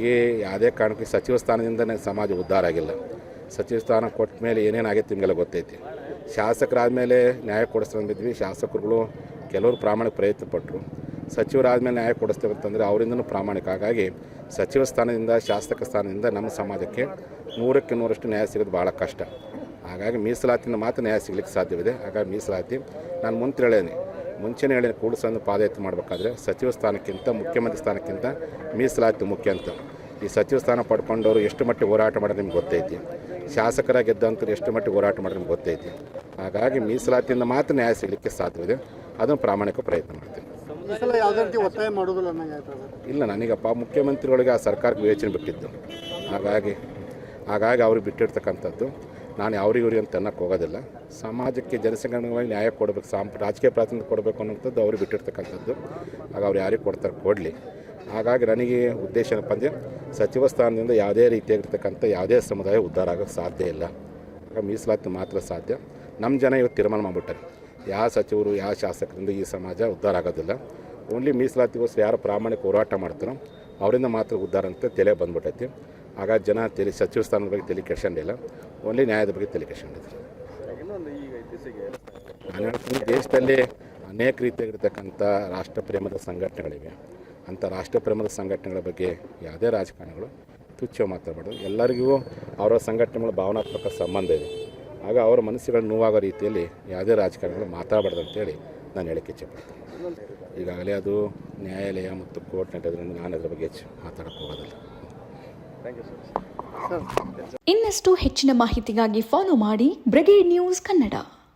ಈ ಯಾವುದೇ ಕಾರಣಕ್ಕೆ ಸಚಿವ ಸ್ಥಾನದಿಂದ ಸಮಾಜ ಉದ್ಧಾರ ಆಗಿಲ್ಲ. ಸಚಿವ ಸ್ಥಾನ ಕೊಟ್ಟ ಮೇಲೆ ಏನೇನಾಗೈತೆ ನಿಮಗೆಲ್ಲ ಗೊತ್ತೈತಿ. ಶಾಸಕರಾದಮೇಲೆ ನ್ಯಾಯ ಕೊಡಿಸ್ಕೊಂಡಿದ್ವಿ. ಶಾಸಕರುಗಳು ಕೆಲವರು ಪ್ರಾಮಾಣಿಕ ಪ್ರಯತ್ನ ಪಟ್ಟರು. ಸಚಿವರಾದಮೇಲೆ ನ್ಯಾಯ ಕೊಡಿಸ್ತೇವೆ ಅಂತಂದರೆ ಅವರಿಂದನೂ ಪ್ರಾಮಾಣಿಕ. ಹಾಗಾಗಿ ಸಚಿವ ಸ್ಥಾನದಿಂದ ಶಾಸಕ ಸ್ಥಾನದಿಂದ ನಮ್ಮ ಸಮಾಜಕ್ಕೆ 100ಕ್ಕೆ 100ರಷ್ಟು ನ್ಯಾಯ ಸಿಗೋದು ಭಾಳ ಕಷ್ಟ. ಹಾಗಾಗಿ ಮೀಸಲಾತಿಯಿಂದ ಮಾತ್ರ ನ್ಯಾಯ ಸಿಗ್ಲಿಕ್ಕೆ ಸಾಧ್ಯವಿದೆ. ಹಾಗಾಗಿ ಮೀಸಲಾತಿ ನಾನು ಮುಂಚೆನೇ ಹೇಳೀನಿ ಕೂಡಿಸನ್ನು ಪಾದಯಾತ್ರೆ ಮಾಡಬೇಕಾದ್ರೆ ಸಚಿವ ಸ್ಥಾನಕ್ಕಿಂತ ಮುಖ್ಯಮಂತ್ರಿ ಸ್ಥಾನಕ್ಕಿಂತ ಮೀಸಲಾತಿ ಮುಖ್ಯ ಅಂತ. ಈ ಸಚಿವ ಸ್ಥಾನ ಪಡ್ಕೊಂಡವರು ಎಷ್ಟು ಮಟ್ಟಿಗೆ ಹೋರಾಟ ಮಾಡೋದು ನಿಮ್ಗೆ ಗೊತ್ತೈತಿ. ಶಾಸಕರ ಗೆದ್ದಂತರು ಎಷ್ಟು ಮಟ್ಟಿಗೆ ಹೋರಾಟ ಮಾಡೋದು ನಿಮ್ಗೆ ಗೊತ್ತೈತಿ. ಹಾಗಾಗಿ ಮೀಸಲಾತಿಯಿಂದ ಮಾತ್ರ ನ್ಯಾಯ ಸಿಗಲಿಕ್ಕೆ ಸಾಧ್ಯವಿದೆ. ಅದನ್ನು ಪ್ರಾಮಾಣಿಕ ಪ್ರಯತ್ನ ಮಾಡ್ತೀನಿ. ಇಲ್ಲ, ನನಗಪ್ಪ ಮುಖ್ಯಮಂತ್ರಿಗಳಿಗೆ ಆ ಸರ್ಕಾರಕ್ಕೆ ವಿವೇಚನೆ ಬಿಟ್ಟಿದ್ದು. ಹಾಗಾಗಿ ಅವ್ರಿಗೆ ಬಿಟ್ಟಿರ್ತಕ್ಕಂಥದ್ದು. ನಾನು ಅವ್ರಿಗೆ ಅಂತ ಅನ್ನಕ್ಕೆ ಹೋಗೋದಿಲ್ಲ. ಸಮಾಜಕ್ಕೆ ಜನಸಂಘಟನೆಗಳಿಗೆ ನ್ಯಾಯ ಕೊಡಬೇಕು, ರಾಜಕೀಯ ಪ್ರಾತಿನಿಧ್ಯ ಕೊಡಬೇಕು ಅನ್ನೋಂಥದ್ದು ಅವ್ರಿಗೆ ಬಿಟ್ಟಿರ್ತಕ್ಕಂಥದ್ದು. ಆಗ ಅವ್ರು ಯಾರಿಗೆ ಕೊಡ್ತಾರೆ ಕೊಡಲಿ. ಹಾಗಾಗಿ ನನಗೆ ಉದ್ದೇಶ ಏನಪ್ಪ ಅಂದರೆ ಸಚಿವ ಸ್ಥಾನದಿಂದ ಯಾವುದೇ ರೀತಿಯಾಗಿರ್ತಕ್ಕಂಥ ಯಾವುದೇ ಸಮುದಾಯ ಉದ್ಧಾರ ಆಗೋಕ್ಕೆ ಸಾಧ್ಯ ಇಲ್ಲ. ಮೀಸಲಾತಿ ಮಾತ್ರ ಸಾಧ್ಯ. ನಮ್ಮ ಜನ ಇವತ್ತು ತೀರ್ಮಾನ ಮಾಡಿಬಿಟ್ಟಾರೆ, ಯಾವ ಸಚಿವರು ಯಾವ ಶಾಸಕರಿಂದ ಈ ಸಮಾಜ ಉದ್ಧಾರ ಆಗೋದಿಲ್ಲ. ಓನ್ಲಿ ಮೀಸಲಾತಿಗೋಸ್ಕರ ಯಾರು ಪ್ರಾಮಾಣಿಕ ಹೋರಾಟ ಮಾಡ್ತಾರೋ ಅವರಿಂದ ಮಾತ್ರ ಉದ್ಧಾರ ಅಂತ ತಲೆ ಬಂದ್ಬಿಟ್ಟೈತಿ. ಹಾಗಾಗಿ ಜನ ಸಚಿವ ಸ್ಥಾನದ ಬಗ್ಗೆ ತಲೆ ಕೆಡ್ಸಂಡಿಲ್ಲ, ಓನ್ಲಿ ನ್ಯಾಯದ ಬಗ್ಗೆ ತಲೆ ಕೆಡ್ಸಂಡಿದ್ದಾರೆ. ನಾನು ಹೇಳ್ತೀನಿ, ದೇಶದಲ್ಲಿ ಅನೇಕ ರೀತಿಯಾಗಿರ್ತಕ್ಕಂಥ ರಾಷ್ಟ್ರಪ್ರೇಮದ ಸಂಘಟನೆಗಳಿವೆ. ಅಂಥ ರಾಷ್ಟ್ರಪ್ರೇಮದ ಸಂಘಟನೆಗಳ ಬಗ್ಗೆ ಯಾವುದೇ ರಾಜಕಾರಣಿಗಳು ತುಚ್ಛ ಮಾತಾಡಬಾರ್ದು. ಎಲ್ಲರಿಗೂ ಅವರ ಸಂಘಟನೆಗಳ ಭಾವನಾತ್ಮಕ ಸಂಬಂಧ ಇದೆ. ಆಗ ಅವರ ಮನಸ್ಸುಗಳು ನೋವಾಗೋ ರೀತಿಯಲ್ಲಿ ಯಾವುದೇ ರಾಜಕಾರಣಿಗಳು ಮಾತಾಡಬಾರ್ದು ಅಂತೇಳಿ ನಾನು ಹೇಳಕ್ಕೆ ಇಚ್ಛೆಪಡ್ತೀನಿ. ಈಗಾಗಲೇ ಅದು ನ್ಯಾಯಾಲಯ ಮತ್ತು ಕೋರ್ಟ್ ನಡೆಯೋದ್ರಿಂದ ನಾನು ಅದರ ಬಗ್ಗೆ ಹೆಚ್ಚು ಮಾತಾಡೋಕ್ಕೆ ಹೋಗೋದಿಲ್ಲ. ಇನ್ನಷ್ಟು ಹೆಚ್ಚಿನ ಮಾಹಿತಿಗಾಗಿ ಫಾಲೋ ಮಾಡಿ ಬ್ರಿಗೇಡ್ ನ್ಯೂಸ್ ಕನ್ನಡ.